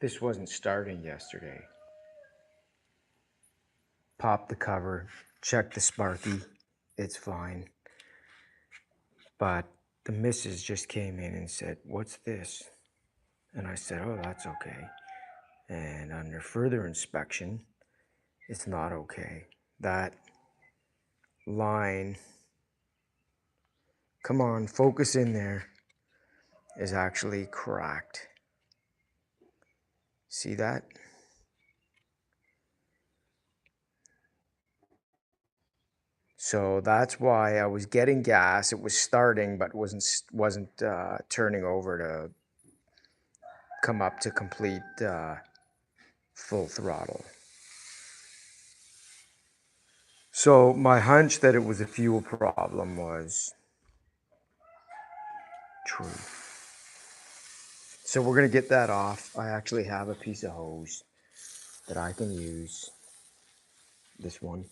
This wasn't starting yesterday. Pop the cover, check the Sparky, it's fine. But the missus just came in and said, "What's this?" And I said, "Oh, that's okay." And under further inspection, it's not okay. That line, come on, focus in there, is actually cracked. See that? So that's why I was getting gas. It was starting, but wasn't turning over to come up to complete full throttle. So my hunch that it was a fuel problem was true. So we're gonna get that off. I actually have a piece of hose that I can use. This one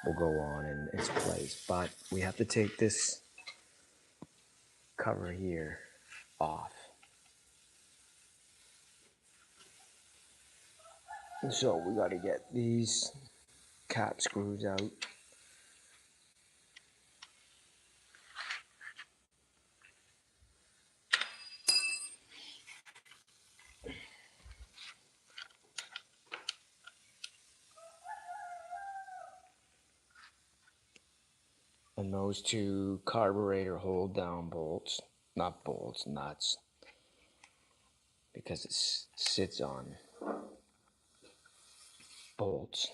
will go on in its place, but we have to take this cover here off. So we got to get these cap screws out. And those two carburetor hold down bolts, not bolts, nuts, because it sits on bolts.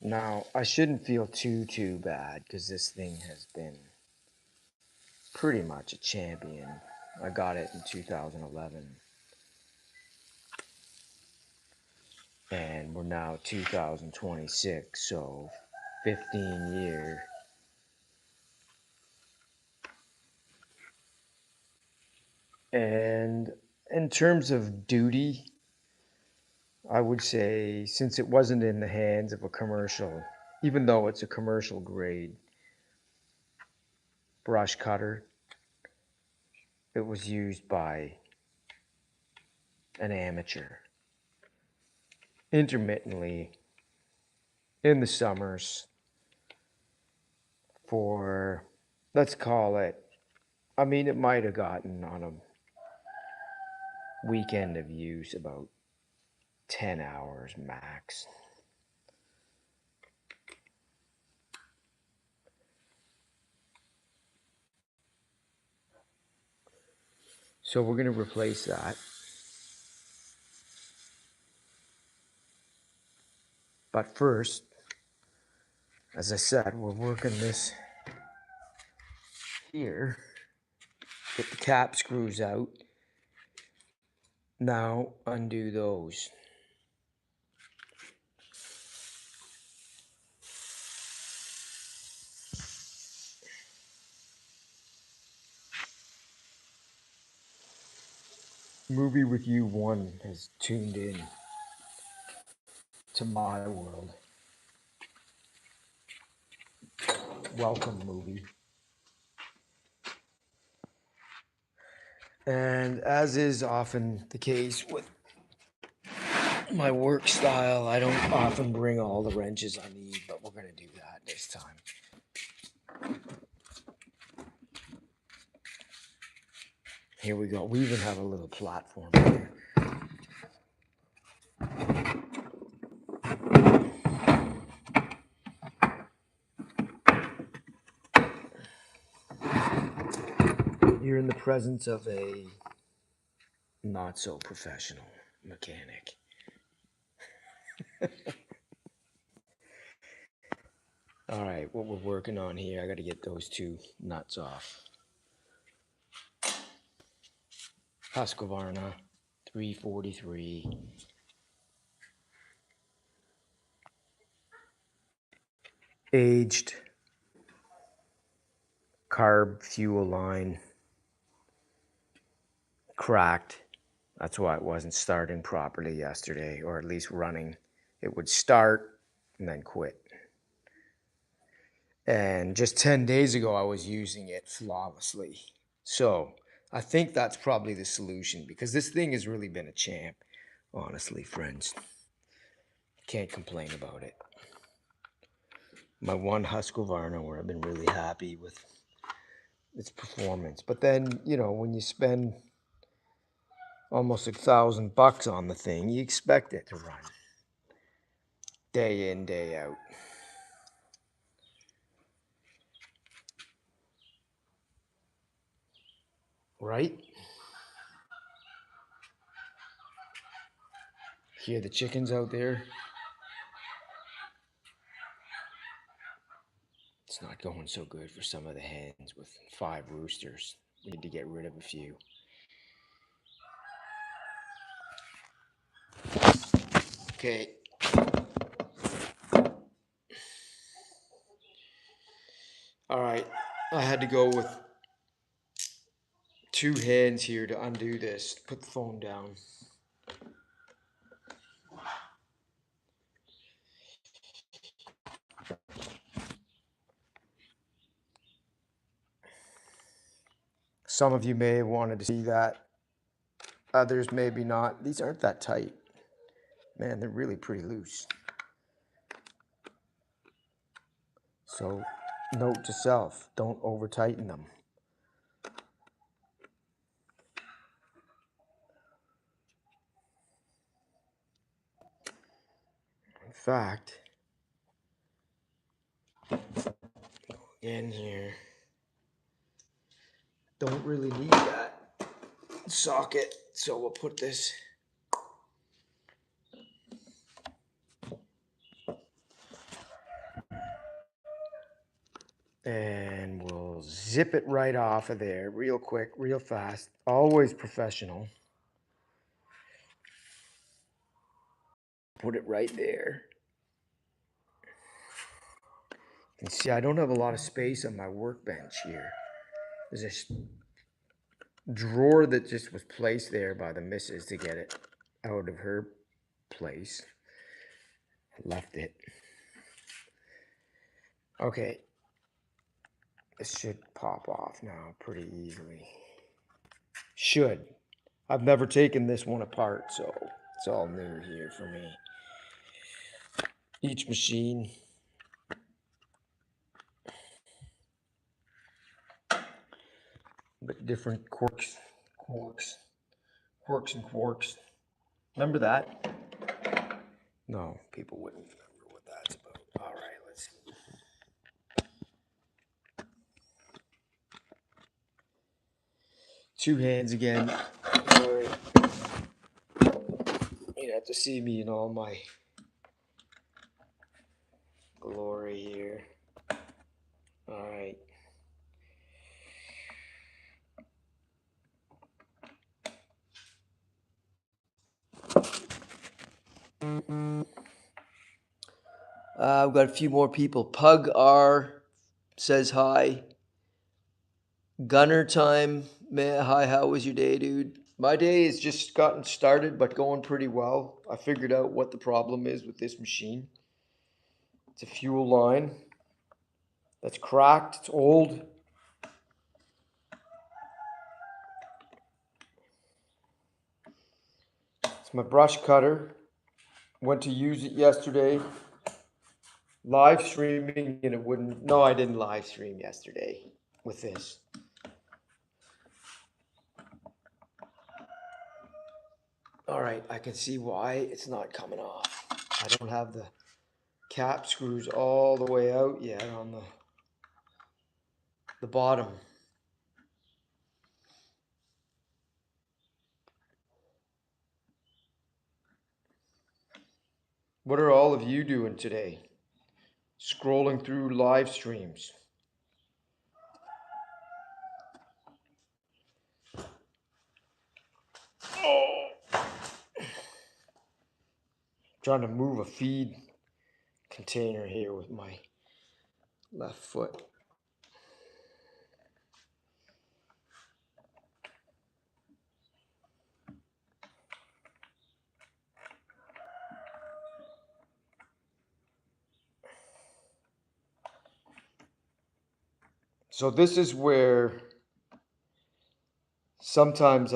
Now, I shouldn't feel too bad because this thing has been pretty much a champion. I got it in 2011. And we're now 2026, so 15 year. And in terms of duty, I would say since it wasn't in the hands of a commercial, even though it's a commercial grade brush cutter, it was used by an amateur intermittently in the summers for, let's call it, I mean, it might have gotten on a weekend of use about 10 hours max. So we're going to replace that. But first, as I said, we're working this here. Get the cap screws out. Now undo those. Movie with You 1 has tuned in to my world. Welcome, movie. And as is often the case with my work style, I don't often bring all the wrenches I need, but we're going to do that this time. Here we go. We even have a little platform here. You're in the presence of a not so professional mechanic. All right, what we're working on here, I got to get those two nuts off. Husqvarna 343. Aged carb fuel line cracked. That's why it wasn't starting properly yesterday, or at least running. It would start and then quit. And just 10 days ago, I was using it flawlessly. So I think that's probably the solution, because this thing has really been a champ, honestly, friends. Can't complain about it. My one Husqvarna where I've been really happy with its performance. But then, you know, when you spend almost $1,000 on the thing, you expect it to run day in, day out. Right? Hear the chickens out there? It's not going so good for some of the hens with 5 roosters. We need to get rid of a few. Okay. All right. I had to go with 2 hands here to undo this. Put the phone down. Some of you may have wanted to see that. Others maybe not. These aren't that tight. Man, they're really pretty loose. So, note to self, don't over tighten them. In fact, in here, don't really need that socket, so we'll put this and we'll zip it right off of there real quick, real fast. Always professional. Put it right there. You can see I don't have a lot of space on my workbench here. There's this drawer that just was placed there by the missus to get it out of her place. I left it. Okay. This should pop off now pretty easily. Should. I've never taken this one apart, so it's all new here for me. Each machine. But different quirks and quarks. Remember that? No, people wouldn't remember what that's about. All right, let's see. Two hands again. Sorry. You'd have to see me in all my glory here. All right. I've got a few more people. Pug R says hi. Gunner time. Man, hi, how was your day, dude? My day has just gotten started, but going pretty well. I figured out what the problem is with this machine. It's a fuel line that's cracked. It's old. It's my brush cutter. Went to use it yesterday. Live streaming, and it wouldn't. No, I didn't live stream yesterday with this. All right, I can see why it's not coming off. I don't have the cap screws all the way out yet on the bottom. What are all of you doing today? Scrolling through live streams. Oh, trying to move a feed container here with my left foot. So this is where sometimes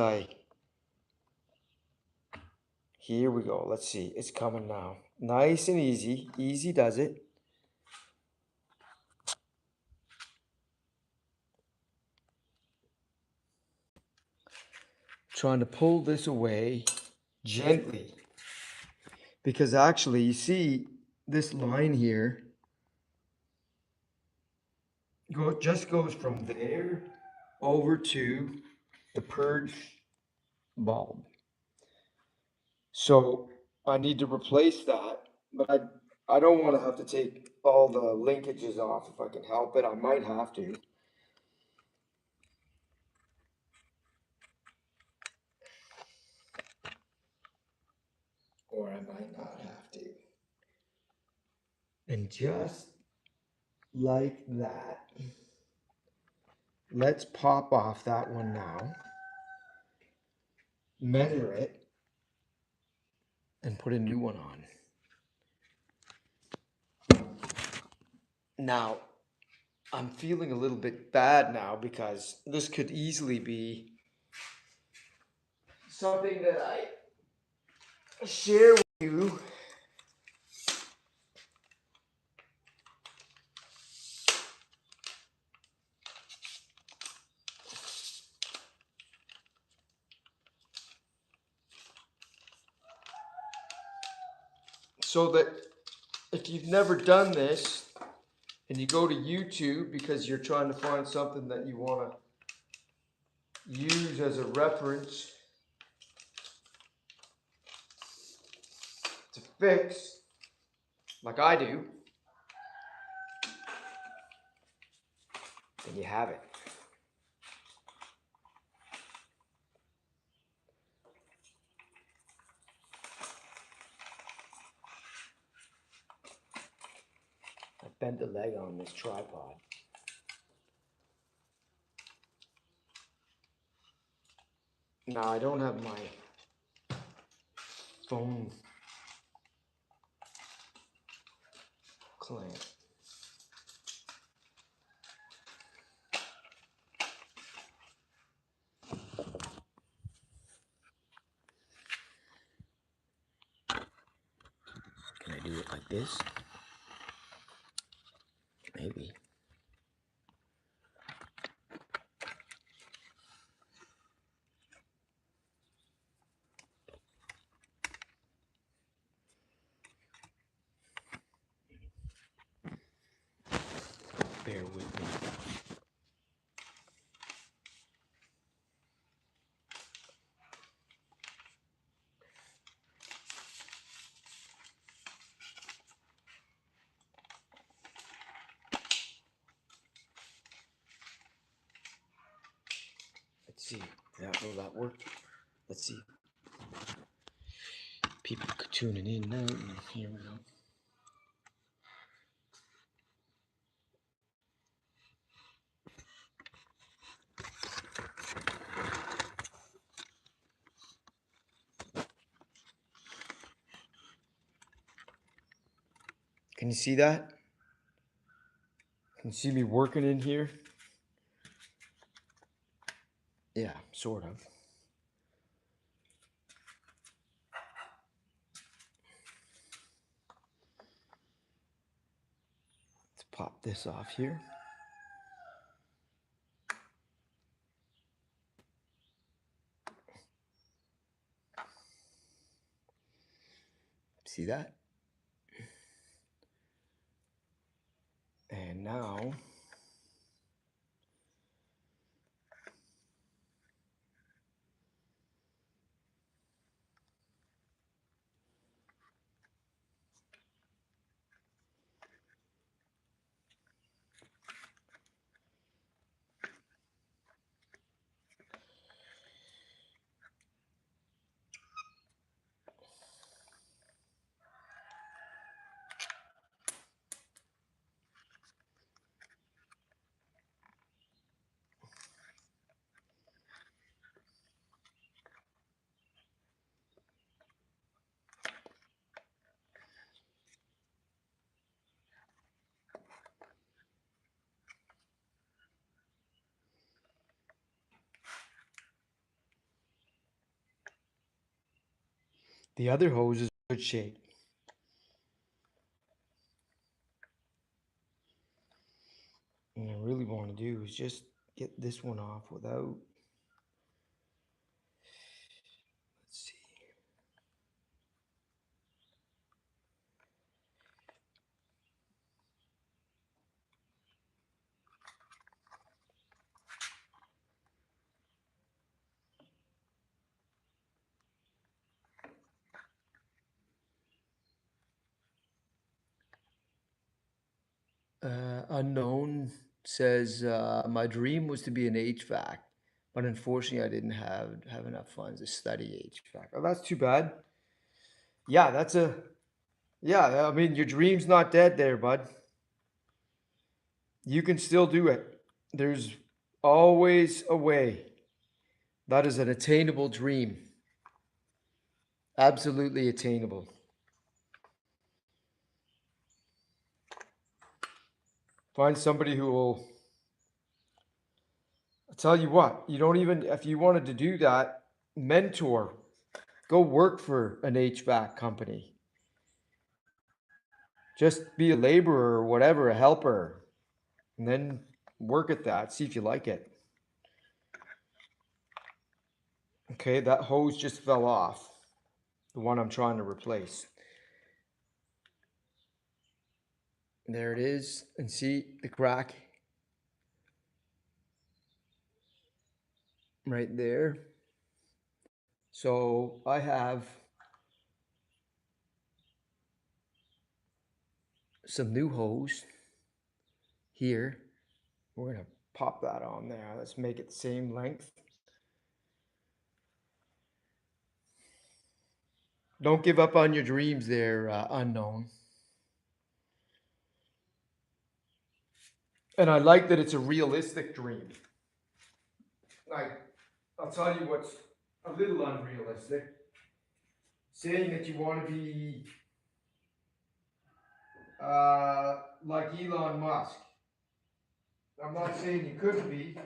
here we go. Let's see. It's coming now. Nice and easy. Easy does it. Trying to pull this away gently. Because actually, you see this line here just goes from there over to the purge bulb. So I need to replace that, but I don't want to have to take all the linkages off if I can help it. I might have to. Or I might not have to. And just like that, let's pop off that one now, measure it, and put a new one on. Now, I'm feeling a little bit bad now because this could easily be something that I share with you. So that if you've never done this and you go to YouTube because you're trying to find something that you want to use as a reference to fix, like I do, then you have it. I bent the leg on this tripod. Now I don't have my phone clamp. Can I do it like this? Maybe. Bear with me. Let's see. Will that work? Let's see. People tuning in now. Here we go. Can you see that? Can you see me working in here? Yeah, sort of. Let's pop this off here. See that? And now The other hose is in good shape. And I really want to do is just get this one off without, let's see. Unknown says my dream was to be an HVAC, but unfortunately I didn't have enough funds to study HVAC. Oh, that's too bad. Yeah, yeah. I mean, your dream's not dead, there, bud. You can still do it. There's always a way. That is an attainable dream. Absolutely attainable. Find somebody who will. I'll tell you what, you don't even, if you wanted to do that, mentor. Go work for an HVAC company. Just be a laborer or whatever, a helper, and then work at that. See if you like it. Okay, that hose just fell off. The one I'm trying to replace. There it is. And see the crack right there. So I have some new hose here. We're going to pop that on there. Let's make it the same length. Don't give up on your dreams there, unknown. And I like that it's a realistic dream. Like, I'll tell you what's a little unrealistic. Saying that you want to be like Elon Musk. I'm not saying you couldn't be.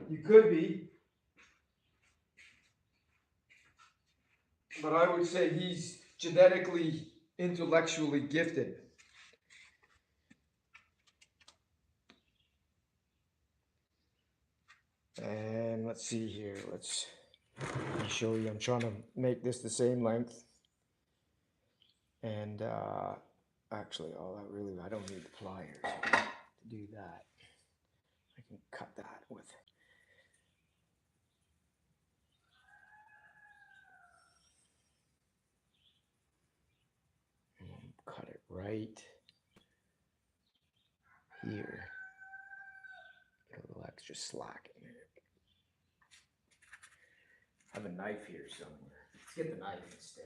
You could be. But I would say he's genetically, intellectually gifted. And let's see here. Let me show you. I'm trying to make this the same length. And actually, I don't need the pliers to do that. I can cut that with. Cut it right here. Get a little extra slack in there. I have a knife here somewhere. Let's get the knife instead.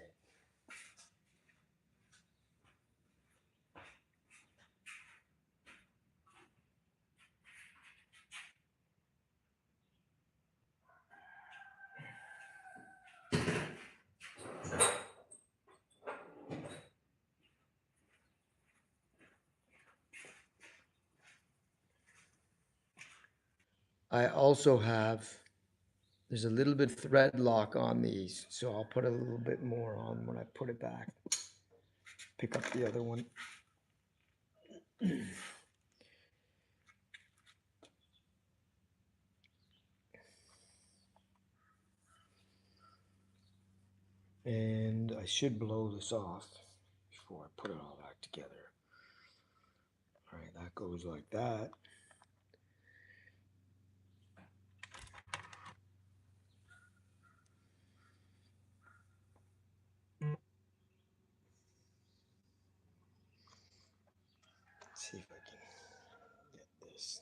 I also have, there's a little bit of thread lock on these, so I'll put a little bit more on when I put it back. Pick up the other one. And I should blow this off before I put it all back together. All right, that goes like that. Let's see if I can get this.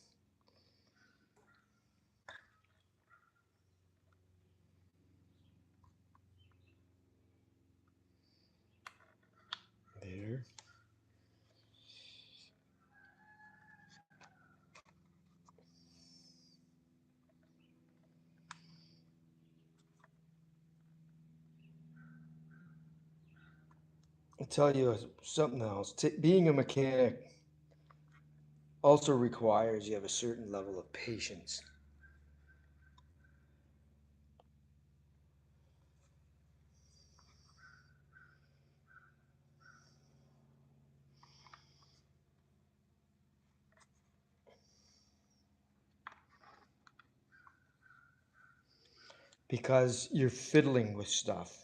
There. I'll tell you something else. Being a mechanic also requires you have a certain level of patience. because you're fiddling with stuff.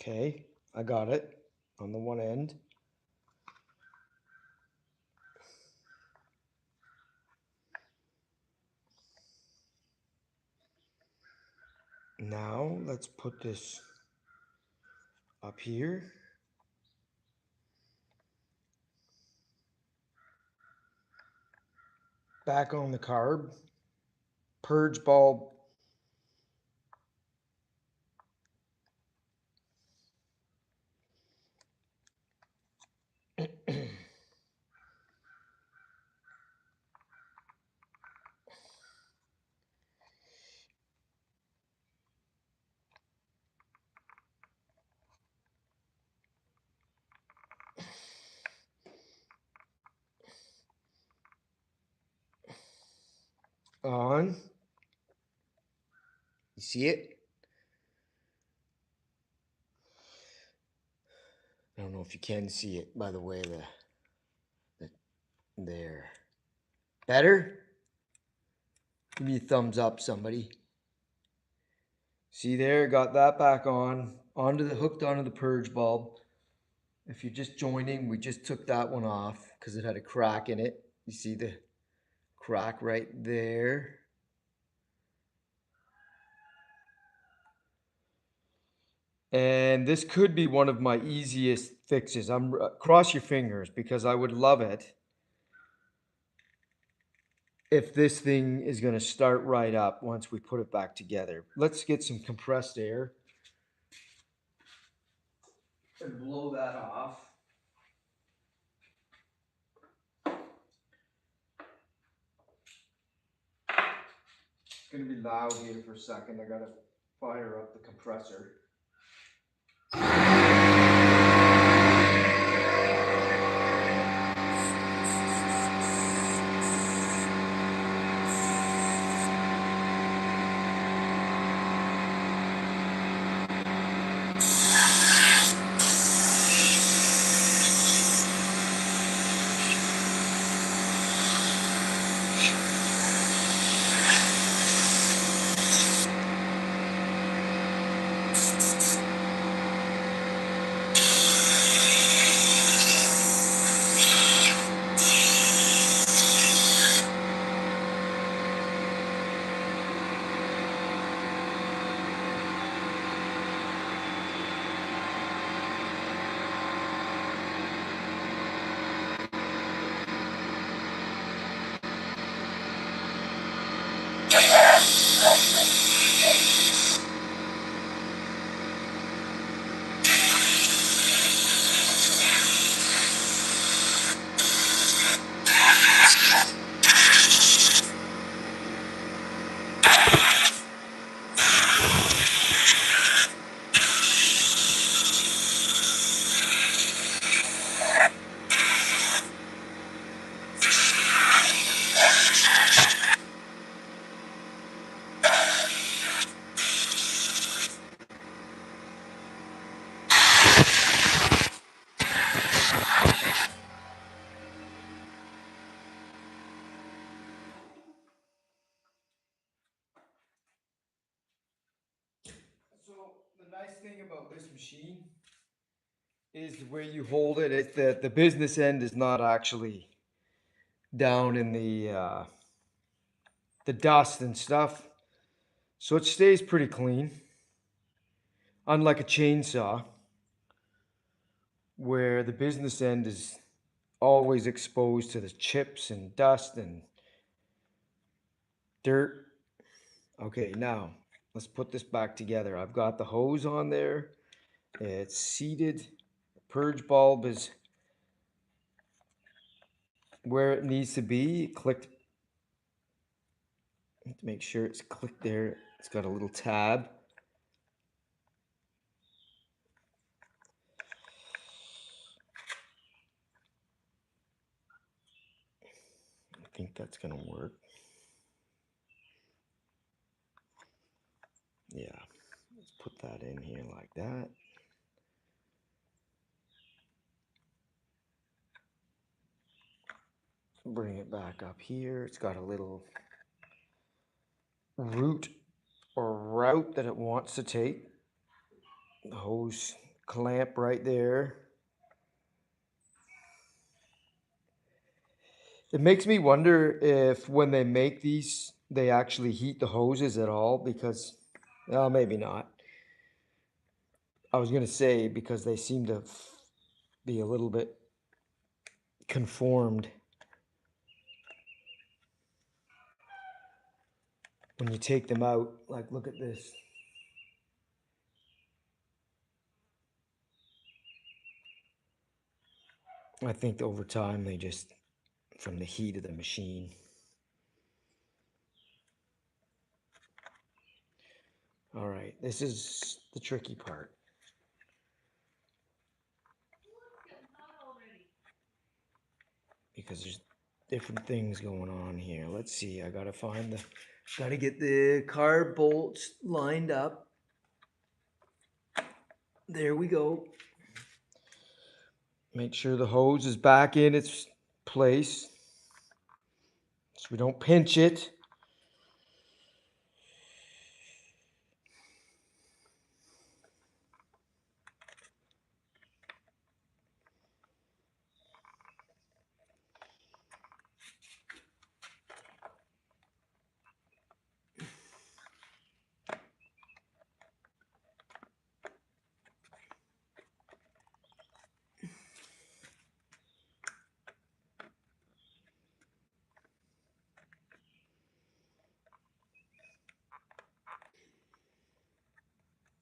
Okay, I got it on the one end. Now let's put this up here. Back on the carb. Purge bulb. On. You see it? I don't know if you can see it by the way there. Better? Give me a thumbs up, somebody. See there, got that back on, hooked onto the purge bulb. If you're just joining, we just took that one off because it had a crack in it. You see the crack right there. And this could be one of my easiest fixes. Cross your fingers because I would love it if this thing is going to start right up once we put it back together. Let's get some compressed air and blow that off. It's going to be loud here for a second. I got to fire up the compressor. So the nice thing about this machine is the way you hold it. It's the business end is not actually down in the dust and stuff, so it stays pretty clean. Unlike a chainsaw, where the business end is always exposed to the chips and dust and dirt. Okay, now let's put this back together. I've got the hose on there. It's seated. The purge bulb is where it needs to be. Clicked have to make sure it's clicked there. It's got a little tab. I think that's gonna work. Yeah, let's put that in here like that. Bring it back up here. It's got a little route or route that it wants to take. The hose clamp right there. It makes me wonder if when they make these, they actually heat the hoses at all because, well, maybe not. I was going to say because they seem to be a little bit conformed. When you take them out, like look at this. I think over time they just, from the heat of the machine. All right, this is the tricky part. Because there's different things going on here. Let's see, I gotta get the car bolts lined up. There we go. Make sure the hose is back in its place so we don't pinch it.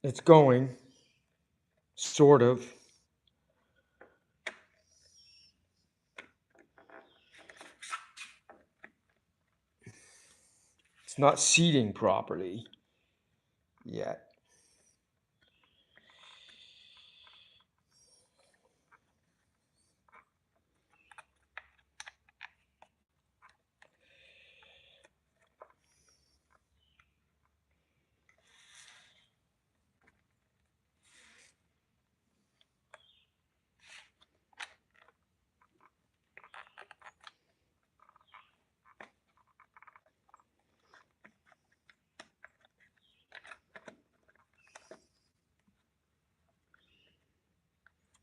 It's going, sort of. It's not seating properly yet.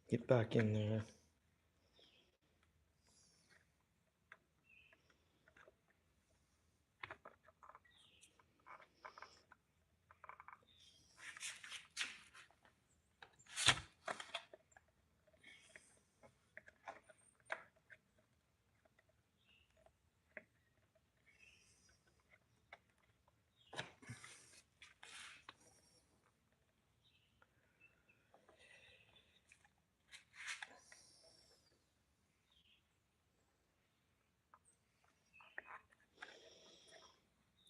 Get back in there.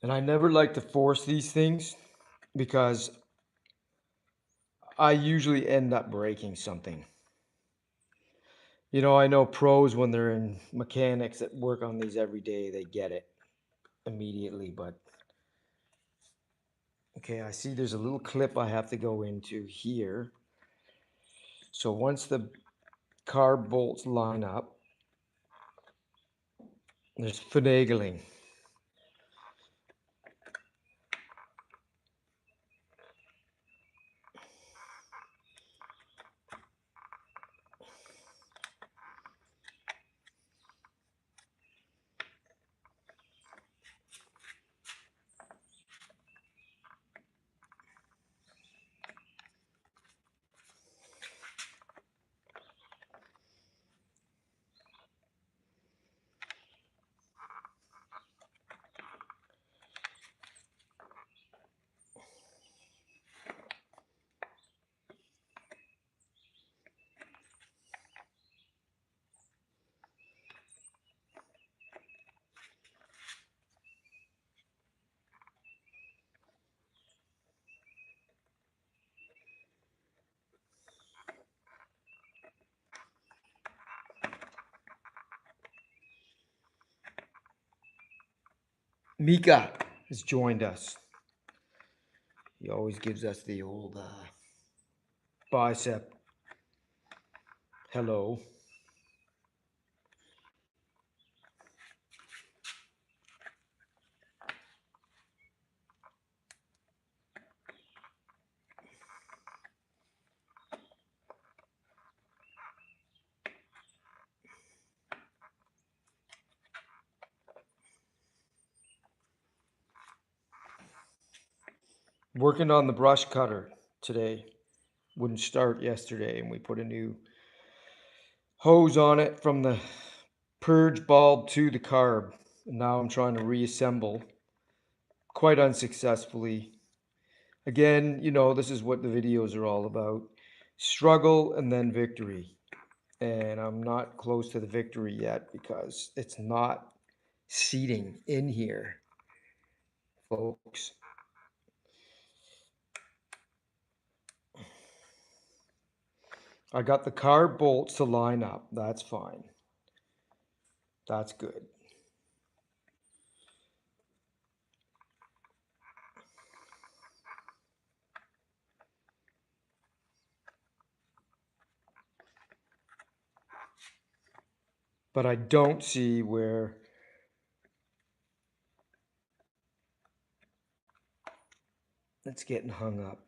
And I never like to force these things because I usually end up breaking something. You know, I know pros when they're in mechanics that work on these every day, they get it immediately. But okay, I see there's a little clip I have to go into here. So once the car bolts line up, there's finagling. Mika has joined us. He always gives us the old bicep hello. Working on the brush cutter today. Wouldn't start yesterday, and we put a new hose on it from the purge bulb to the carb. And now I'm trying to reassemble quite unsuccessfully. Again, you know, this is what the videos are all about. Struggle and then victory. And I'm not close to the victory yet because it's not seating in here, folks. I got the carb bolts to line up. That's fine. That's good. But I don't see where it's getting hung up.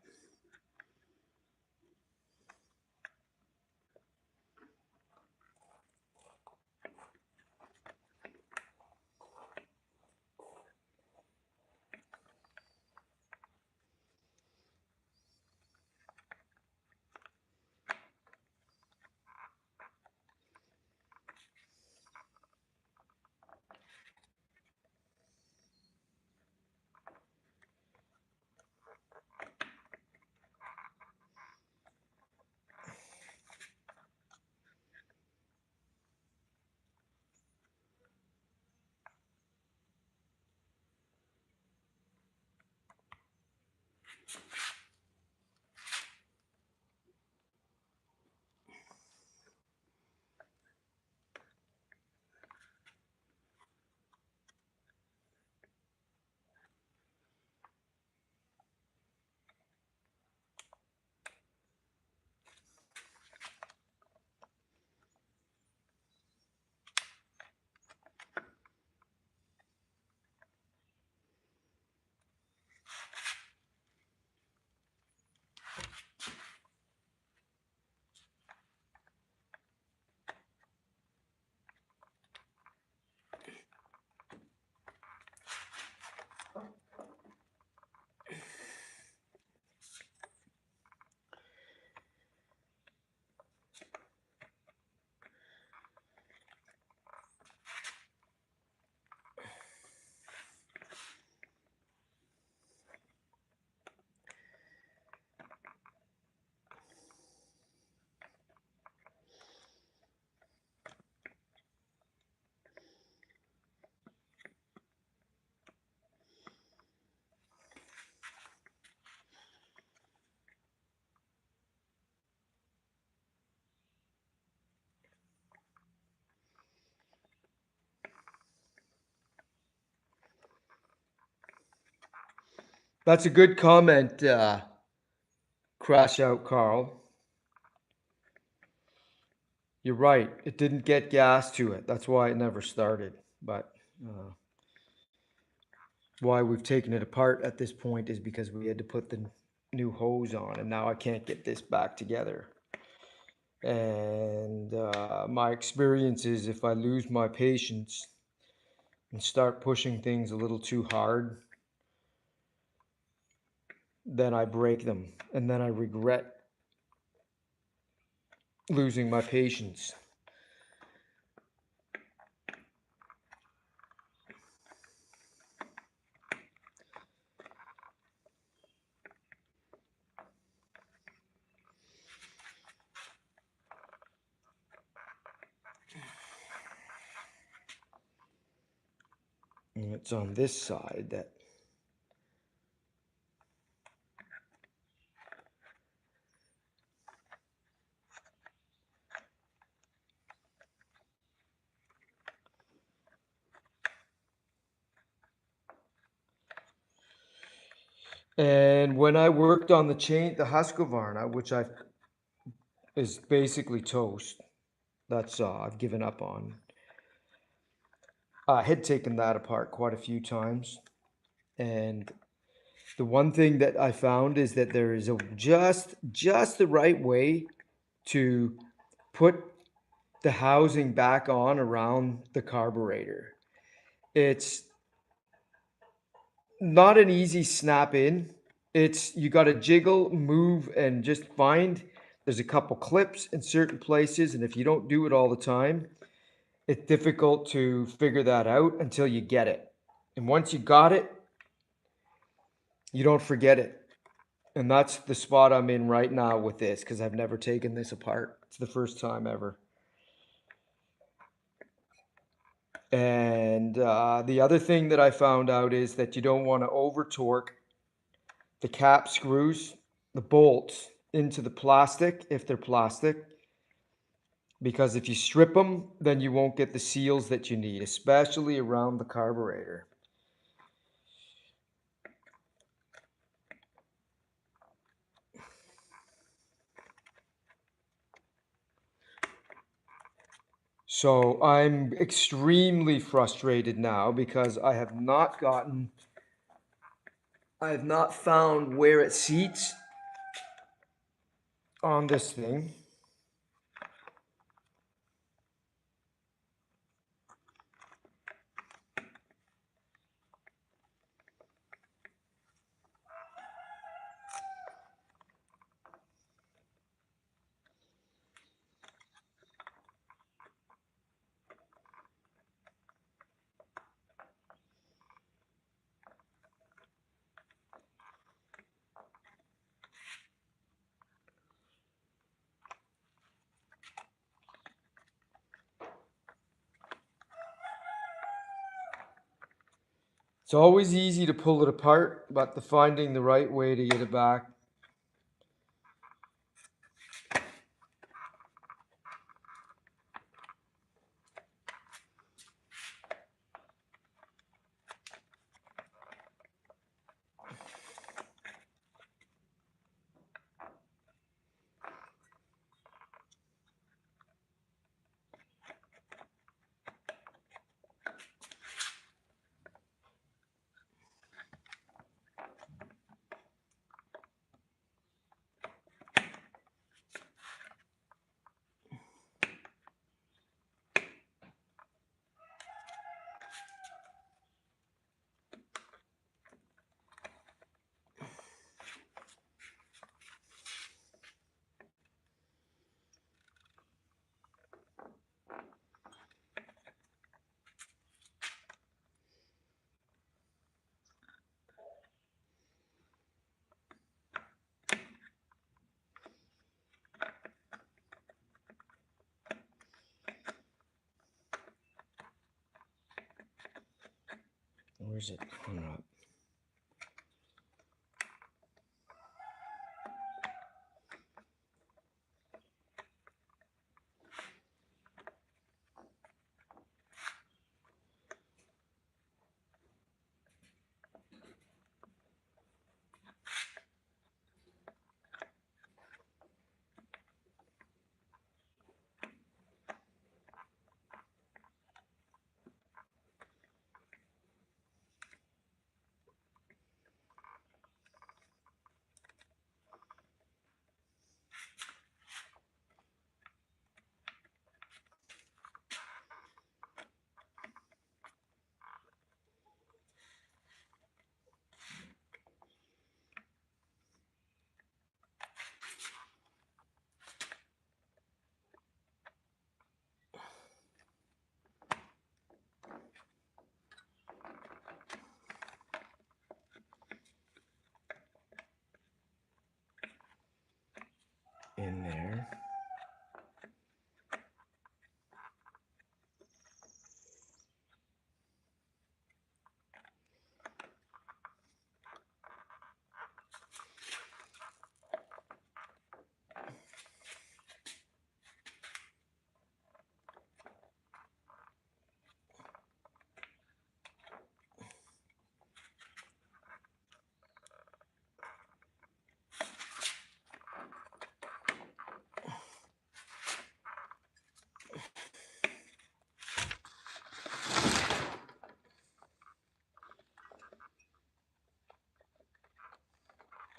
That's a good comment, Crash Out Carl. You're right. It didn't get gas to it. That's why it never started. But why we've taken it apart at this point is because we had to put the new hose on, and now I can't get this back together. And my experience is if I lose my patience and start pushing things a little too hard, then I break them, and then I regret losing my patience. And it's on this side that And when I worked on the Husqvarna, which is basically toast, that's I've given up on. I had taken that apart quite a few times, and the one thing that I found is that there is a just the right way to put the housing back on around the carburetor. It's not an easy snap in. It's you got to jiggle, move, and just find. There's a couple clips in certain places, and if you don't do it all the time, it's difficult to figure that out until you get it. And once you got it, you don't forget it. And that's the spot I'm in right now with this because I've never taken this apart. It's the first time ever. And the other thing that I found out is that you don't want to over torque the cap screws, the bolts into the plastic if they're plastic, because if you strip them, then you won't get the seals that you need, especially around the carburetor. So I'm extremely frustrated now because I have not found where it seats on this thing. It's always easy to pull it apart, but finding the right way to get it back. Where's it? Hold up.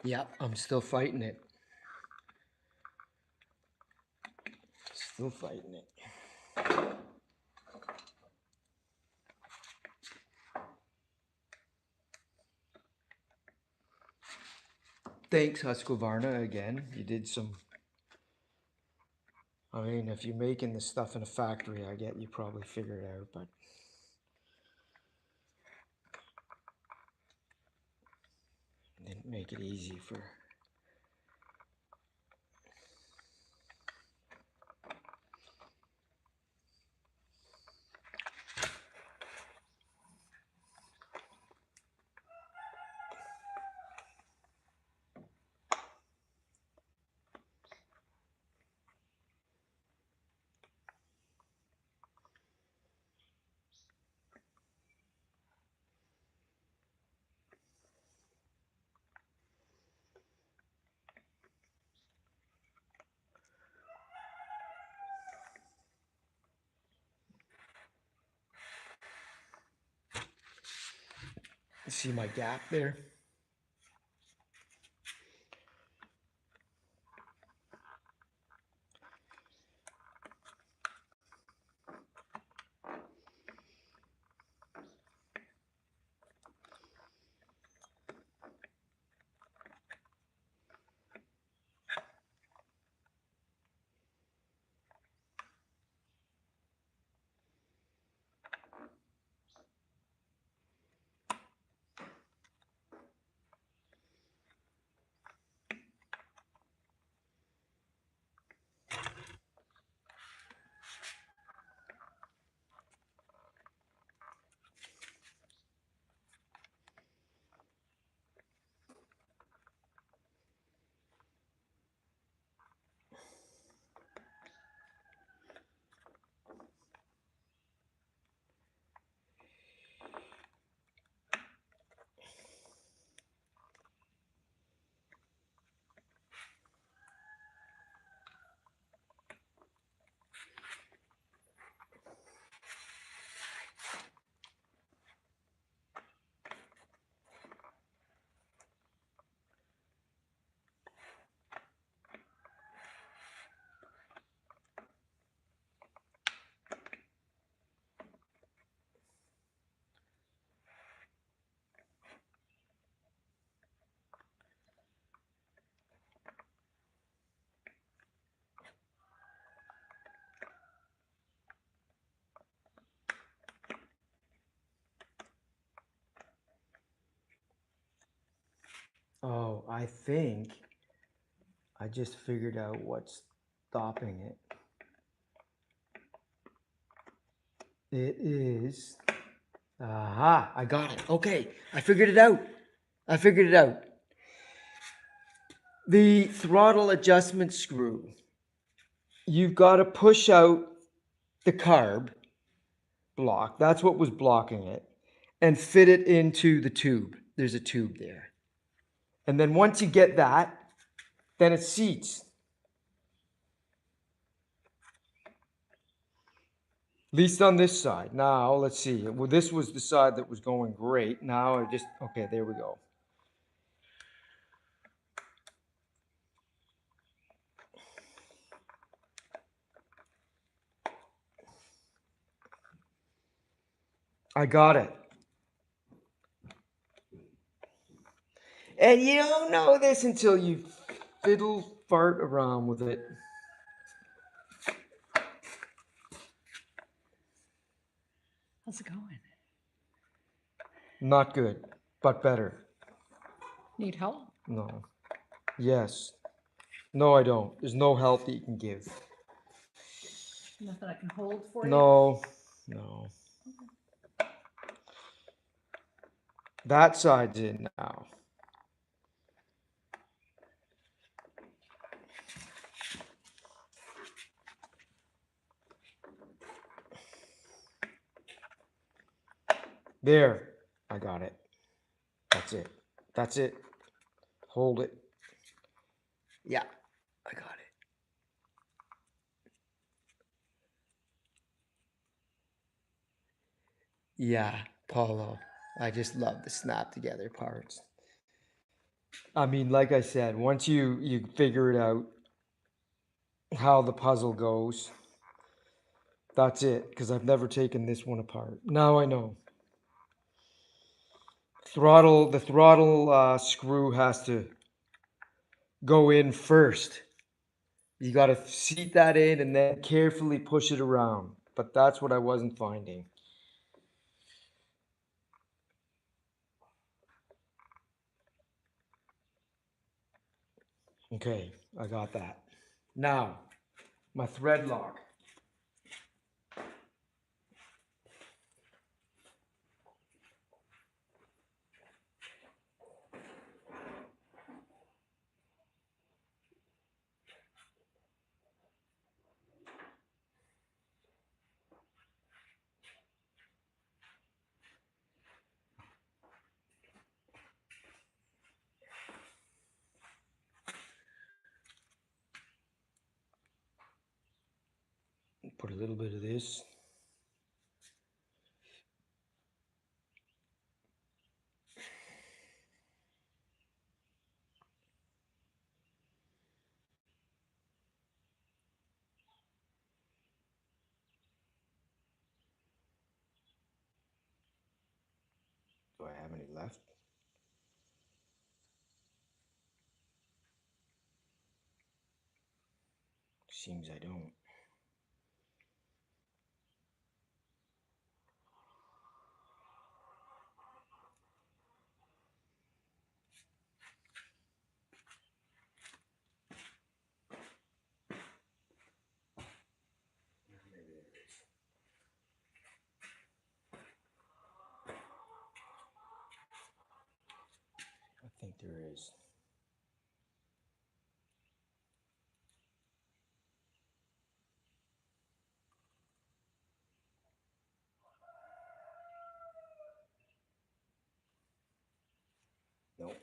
Yep, I'm still fighting it. Still fighting it. Thanks, Husqvarna, again. You did some... I mean, if you're making this stuff in a factory, I get you probably figured it out, but... didn't make it easy for... See my gap there? Oh, I think I just figured out what's stopping it. It is... Aha, I got it. Okay, I figured it out. I figured it out. The throttle adjustment screw. You've got to push out the carb block. That's what was blocking it. And fit it into the tube. There's a tube there. And then once you get that, then it seats. At least on this side. Now, let's see. Well, this was the side that was going great. Now I just... Okay, there we go. I got it. And you don't know this until you fiddle fart around with it. How's it going? Not good, but better. Need help? No. Yes. No, I don't. There's no help that you can give. Nothing I can hold for you? No. No. That side's in now. There. I got it. That's it. That's it. Hold it. Yeah. I got it. Yeah, Paulo. I just love the snap together parts. I mean, like I said, once you figure it out how the puzzle goes, that's it. Because I've never taken this one apart. Now I know. The throttle screw has to go in first. You got to seat that in and then carefully push it around. But that's what I wasn't finding. Okay, I got that. Now, my thread lock. Put a little bit of this. Do I have any left? Seems I don't. I think there is. Nope.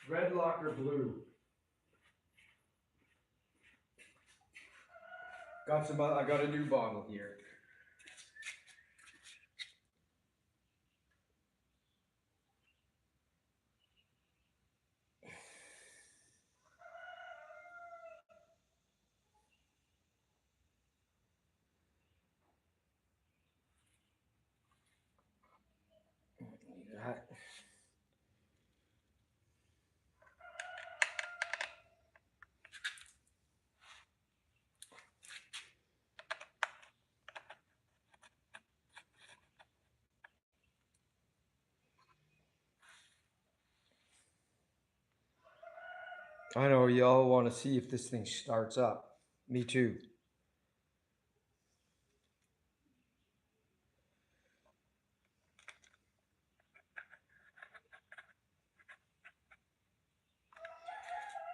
Red locker blue. Got some. I got a new bottle here. That. I know y'all want to see if this thing starts up. Me too.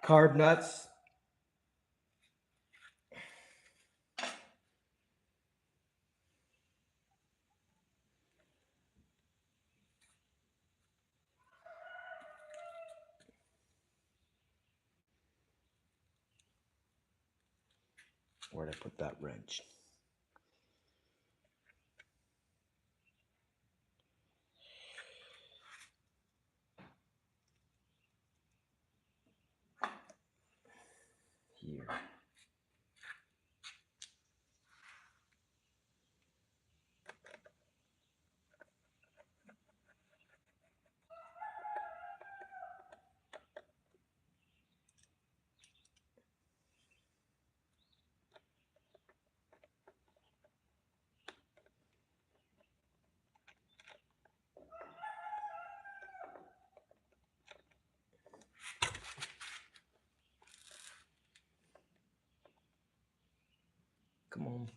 Carb nuts. Where'd I put that wrench? Here. Come on.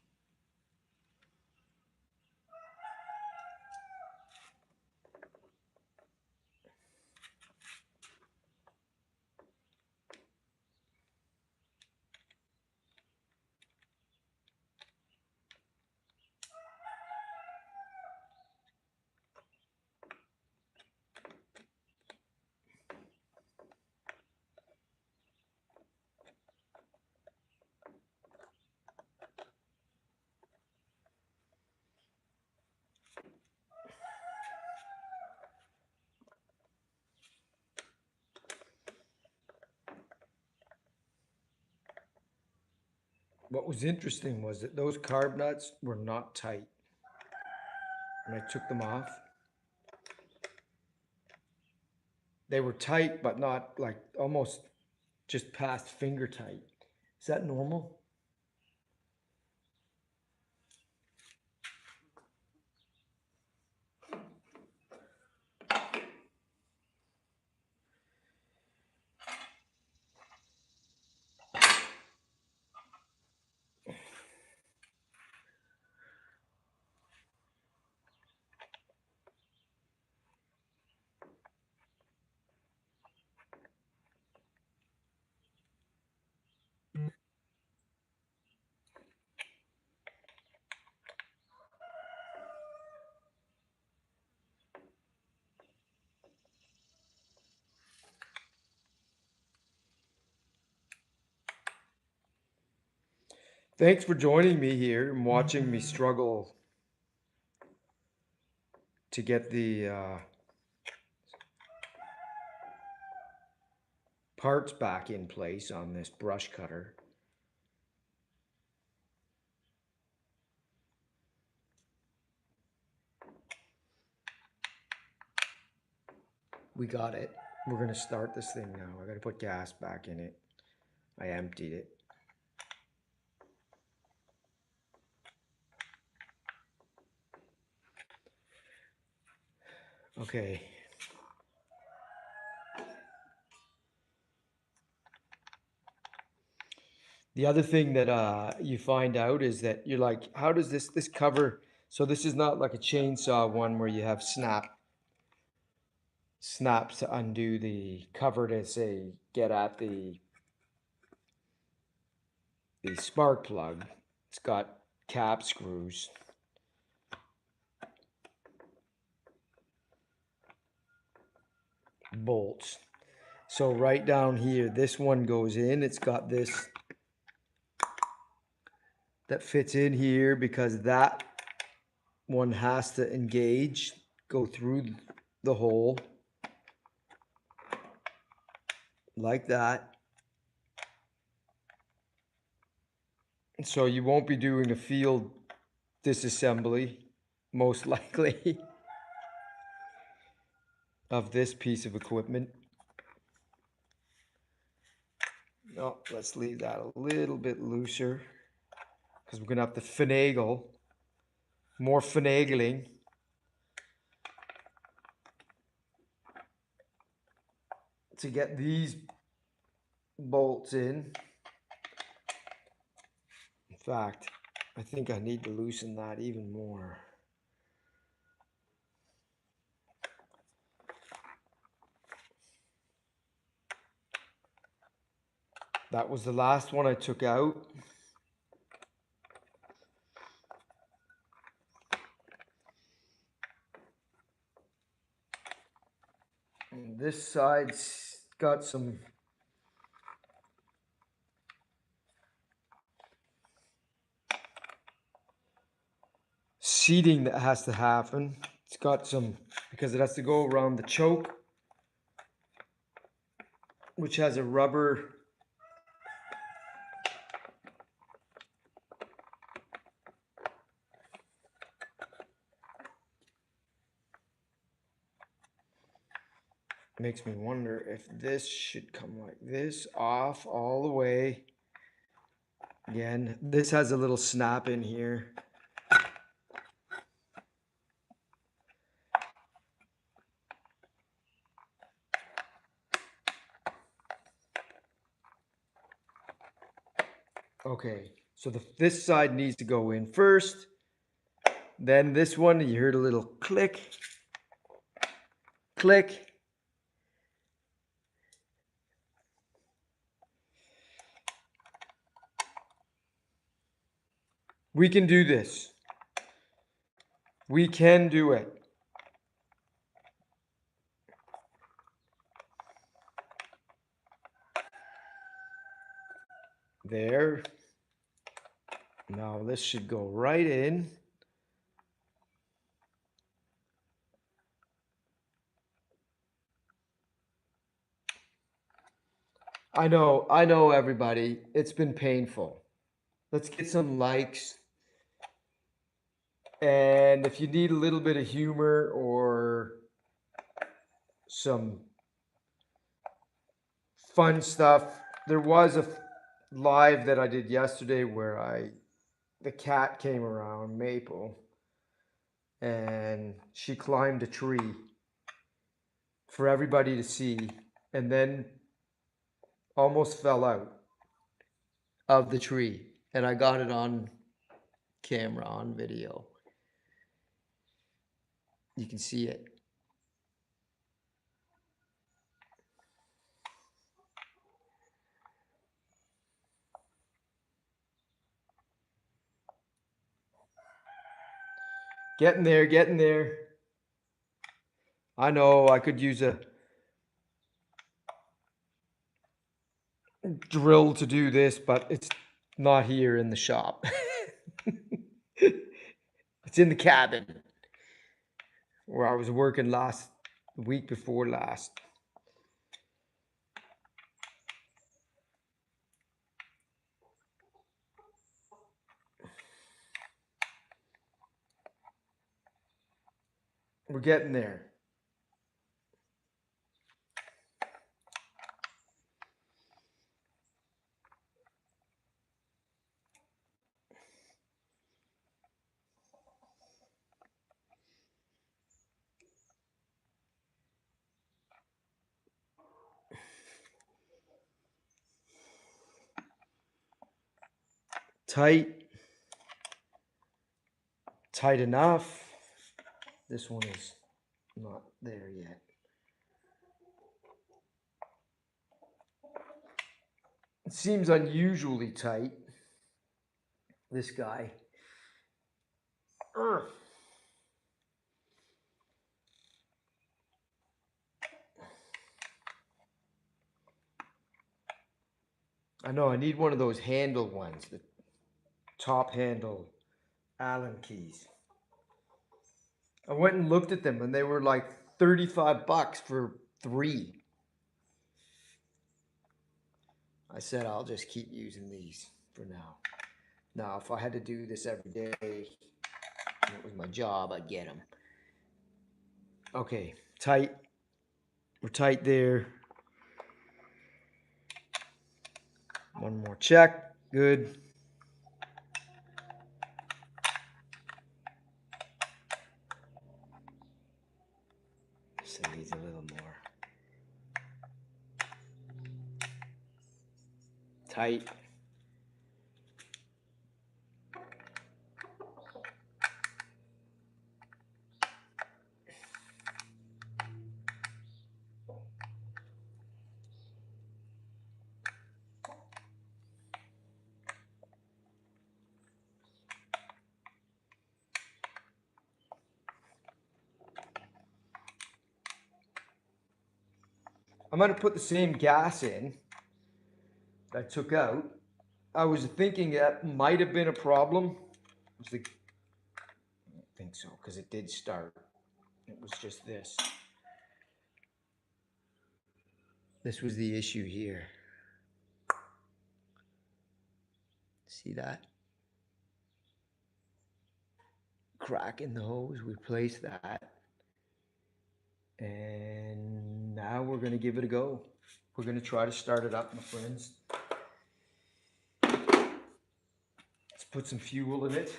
What was interesting was that those carb nuts were not tight. And I took them off. They were tight, but not like almost just past finger tight. Is that normal? Thanks for joining me here and watching me struggle to get the parts back in place on this brush cutter. We got it. We're going to start this thing now. I got to put gas back in it. I emptied it. Okay. The other thing that you find out is that you're like, how does this cover? So this is not like a chainsaw one where you have snaps to undo the cover to say get at the spark plug. It's got cap screws. Bolts. So right down here, this one goes in. It's got this that fits in here because that one has to engage, go through the hole like that. So you won't be doing a field disassembly, most likely, of this piece of equipment. No, let's leave that a little bit looser because we're going to have to finagle, more finagling. To get these bolts in. In fact, I think I need to loosen that even more. That was the last one I took out. And this side's got some seating that has to happen. It's got some, because it has to go around the choke, which has a rubber makes me wonder if this should come like this, off all the way. Again, this has a little snap in here. Okay, so this side needs to go in first. Then this one, you heard a little click, click. We can do this. We can do it. There. Now this should go right in. I know everybody. It's been painful. Let's get some likes. And if you need a little bit of humor or some fun stuff, there was a live that I did yesterday where the cat came around, Maple, and she climbed a tree for everybody to see, and then almost fell out of the tree. And I got it on camera, on video. You can see it. Getting there, getting there. I know I could use a drill to do this, but it's not here in the shop. It's in the cabin where I was working the week before last. We're getting there. Tight. Tight enough. This one is not there yet. It seems unusually tight. This guy. Ugh. I know, I need one of those handle ones, the top handle Allen keys. I went and looked at them and they were like $35 for 3. I said, I'll just keep using these for now. Now, if I had to do this every day, and it was my job, I'd get them. Okay, tight. We're tight there. One more check. Good. So it needs a little more. Tight. I'm going to put the same gas in that I took out. I was thinking that might have been a problem. I don't think so, because it did start. It was just this. This was the issue here. See that? Crack in the hose. We replaced that. And now we're going to give it a go. We're going to try to start it up, my friends. Let's put some fuel in it.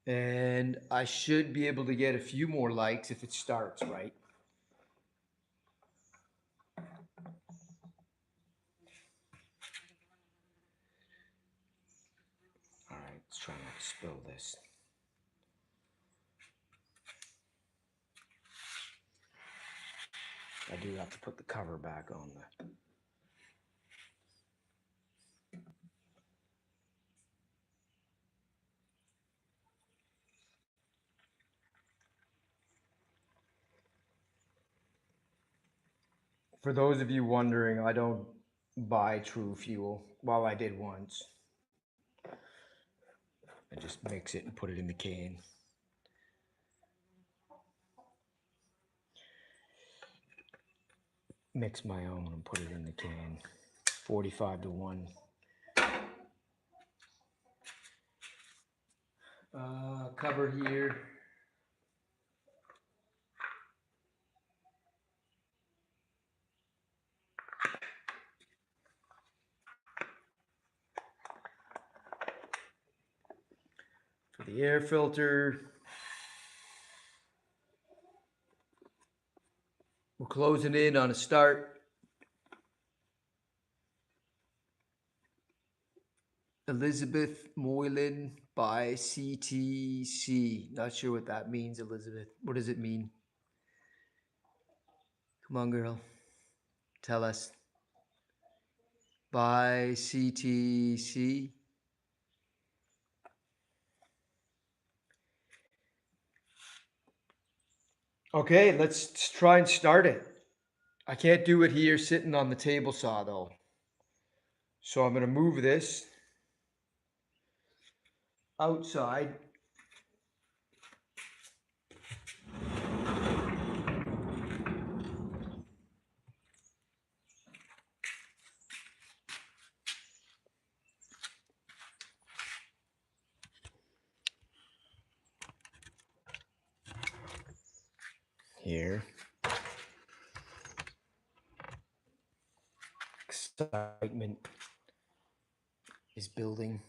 And I should be able to get a few more likes if it starts right. All right, let's try not to spill this. I do have to put the cover back on the. For those of you wondering, I don't buy True Fuel. Well, I did once. I just mix it and put it in the can. Mix my own and put it in the can. 45 to 1. Cover here. For the air filter. We're closing in on a start. Elizabeth Moylan by CTC. Not sure what that means, Elizabeth. What does it mean? Come on, girl. Tell us. By CTC. Okay, let's try and start it. I can't do it here sitting on the table saw though. So I'm going to move this outside. Here. Excitement is building.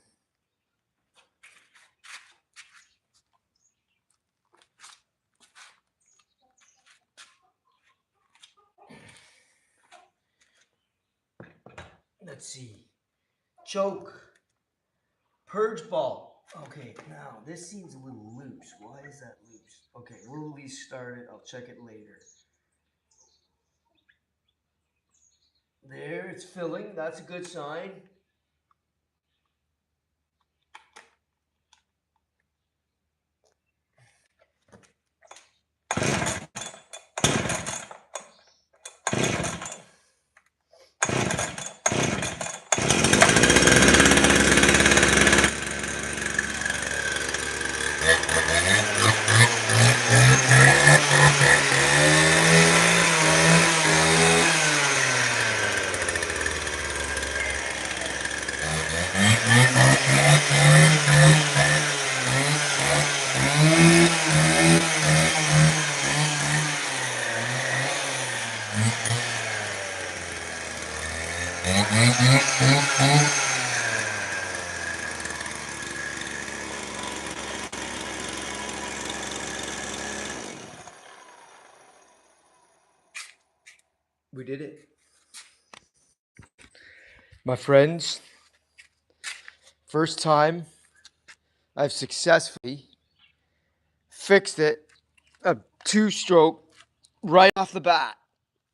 Let's see. Choke. Purge ball. Okay, now this seems a little loose. Why is that loose? Okay, we'll at least start it. I'll check it later. There, it's filling. That's a good sign. We did it. My friends, first time I've successfully fixed it. A two-stroke right off the bat.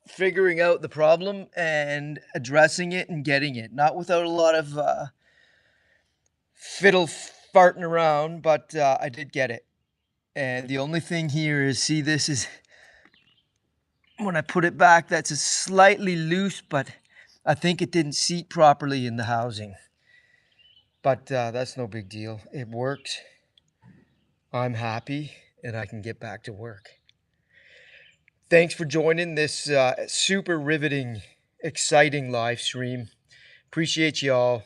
Figuring out the problem and addressing it and getting it. Not without a lot of fiddle farting around, but I did get it. And the only thing here is, see, this is, when I put it back, that's a slightly loose, but I think it didn't seat properly in the housing. But that's no big deal. It works. I'm happy, and I can get back to work. Thanks for joining this super riveting, exciting live stream. Appreciate you all.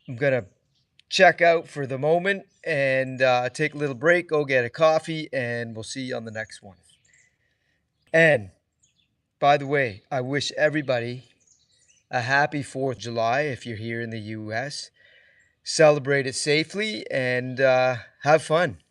I'm going to check out for the moment and take a little break, go get a coffee, and we'll see you on the next one. And by the way, I wish everybody a happy 4th of July if you're here in the US. Celebrate it safely and have fun.